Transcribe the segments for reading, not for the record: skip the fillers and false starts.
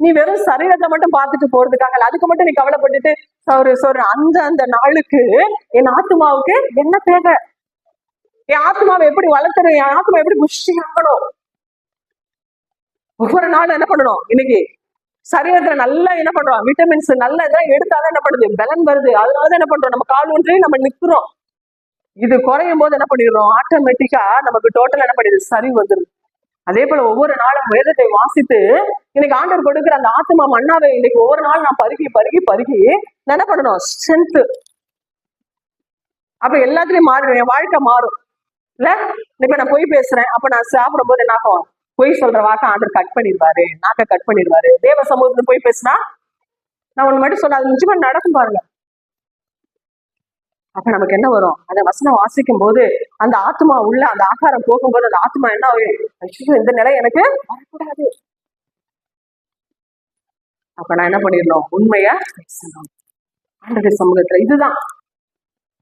நீ வெறும் சரீரத்தை மட்டும் பார்த்துட்டு போறதுக்காக அதுக்கு மட்டும் நீ கவலைப்பட்டுட்டு அந்த அந்த நாளுக்கு என் ஆத்மாவுக்கு என்ன தேவை, என் ஆத்மாவை எப்படி வளர்த்துறேன், என் ஆத்மா எப்படி புஷ்டி ஆகணும். ஒவ்வொரு நாளும் என்ன பண்ணணும், இன்னைக்கு சரீரத்துல நல்லா என்ன பண்றோம், விட்டமின்ஸ் நல்ல இதெல்லாம் எடுத்தாதான் என்ன பண்ணுது, பலன் வருது. அதனாலதான் என்ன பண்றோம், நம்ம கால் ஒன்றே நம்ம நிக்கிறோம். இது குறையும் போது என்ன பண்ணிடுறோம், ஆட்டோமேட்டிக்கா நமக்கு டோட்டல் என்ன பண்ணிடுது, சரி வந்துருது. அதே போல ஒவ்வொரு நாளும் வேதத்தை வாசித்து இன்னைக்கு ஆண்டவர் கொடுக்குற அந்த ஆத்மா மண்ணாவை இன்னைக்கு ஒவ்வொரு நாள் நான் பருகி பருகி பருகி என்ன பண்ணணும், ஸ்ட்ரென்த். அப்ப எல்லாத்துலயும் மாறிடும், என் வாழ்க்கை மாறும். இல்ல இப்ப நான் பொய் பேசுறேன், அப்ப நான் சாப்பிடும் போது என்ன ஆகும், பொய் சொல்ற வாக்க ஆண்டவர் கட் பண்ணிடுவாரு, நாக்க கட் பண்ணிடுவாரு. தேவ சமூகத்துல போய் பேசினா நான் ஒண்ணு மட்டும் சொல்ல, அது நிச்சயமா நடக்கும் பாருங்க. அப்ப நமக்கு என்ன வரும், அந்த வசனம் வாசிக்கும் போது அந்த ஆத்மா உள்ள அந்த ஆகாரம் போகும்போது அந்த ஆத்மா என்ன ஆகும், இந்த நிலை எனக்கு வரக்கூடாது. அப்ப நான் என்ன பண்ணிடணும், உண்மைய பேசணும் ஆண்டவர் சமூகத்துல. இதுதான்.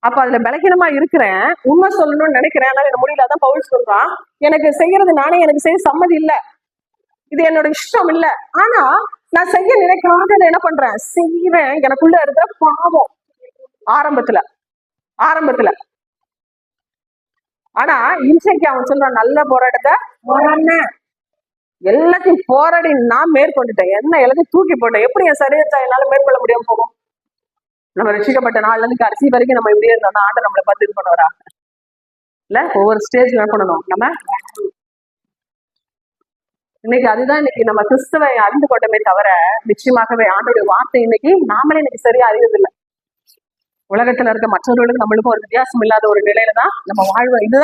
அப்ப அதுல பலகீனமா இருக்கிறேன், உண்மை சொல்லணும்னு நினைக்கிறேன், அதனால என்ன முடியல. அதான் பவுல் சொல்றான், எனக்கு செய்யறது நானே எனக்கு செய்ய சம்மதி இல்ல, இது என்னோட இஷ்டம் இல்ல, ஆனா நான் செய்ய நினைக்காத என்ன பண்றேன், செய்யறேன். எனக்குள்ள இருக்கிற பாவம் ஆரம்பத்துல ஆனா இன்றைக்கு அவன் சொல்றான், நல்ல போராட்டத்தை போராடினேன், எல்லாத்தையும் போராடி நான் மேற்கொண்டுட்டேன், என்ன எல்லாத்தையும் தூக்கி போட்டேன். எப்படி என் சரீரத்தை என்னால மேற்கொள்ள முடியாம போகும்? நம்ம ரசிக்கப்பட்ட நாள்ல இருந்து கடைசி வரைக்கும் நம்ம இப்படியே இருந்தோம்னா ஆண்டை நம்மளை பார்த்து இது பண்ணுவாரா? இல்ல, ஒவ்வொரு ஸ்டேஜ் என்ன பண்ணணும் நம்ம. இன்னைக்கு அதுதான் இன்னைக்கு நம்ம கிறிஸ்துவை அறிந்து கொண்டமே தவிர நிச்சயமாகவே ஆண்டோடைய வார்த்தை இன்னைக்கு நாமளே இன்னைக்கு சரியா அறிவதில்லை. உலகத்துல இருக்க மற்றவர்களுக்கு நம்மளுக்கும் ஒரு வித்தியாசம் இல்லாத ஒரு நிலையில தான் நம்ம வாழ்வோம். இதுதான்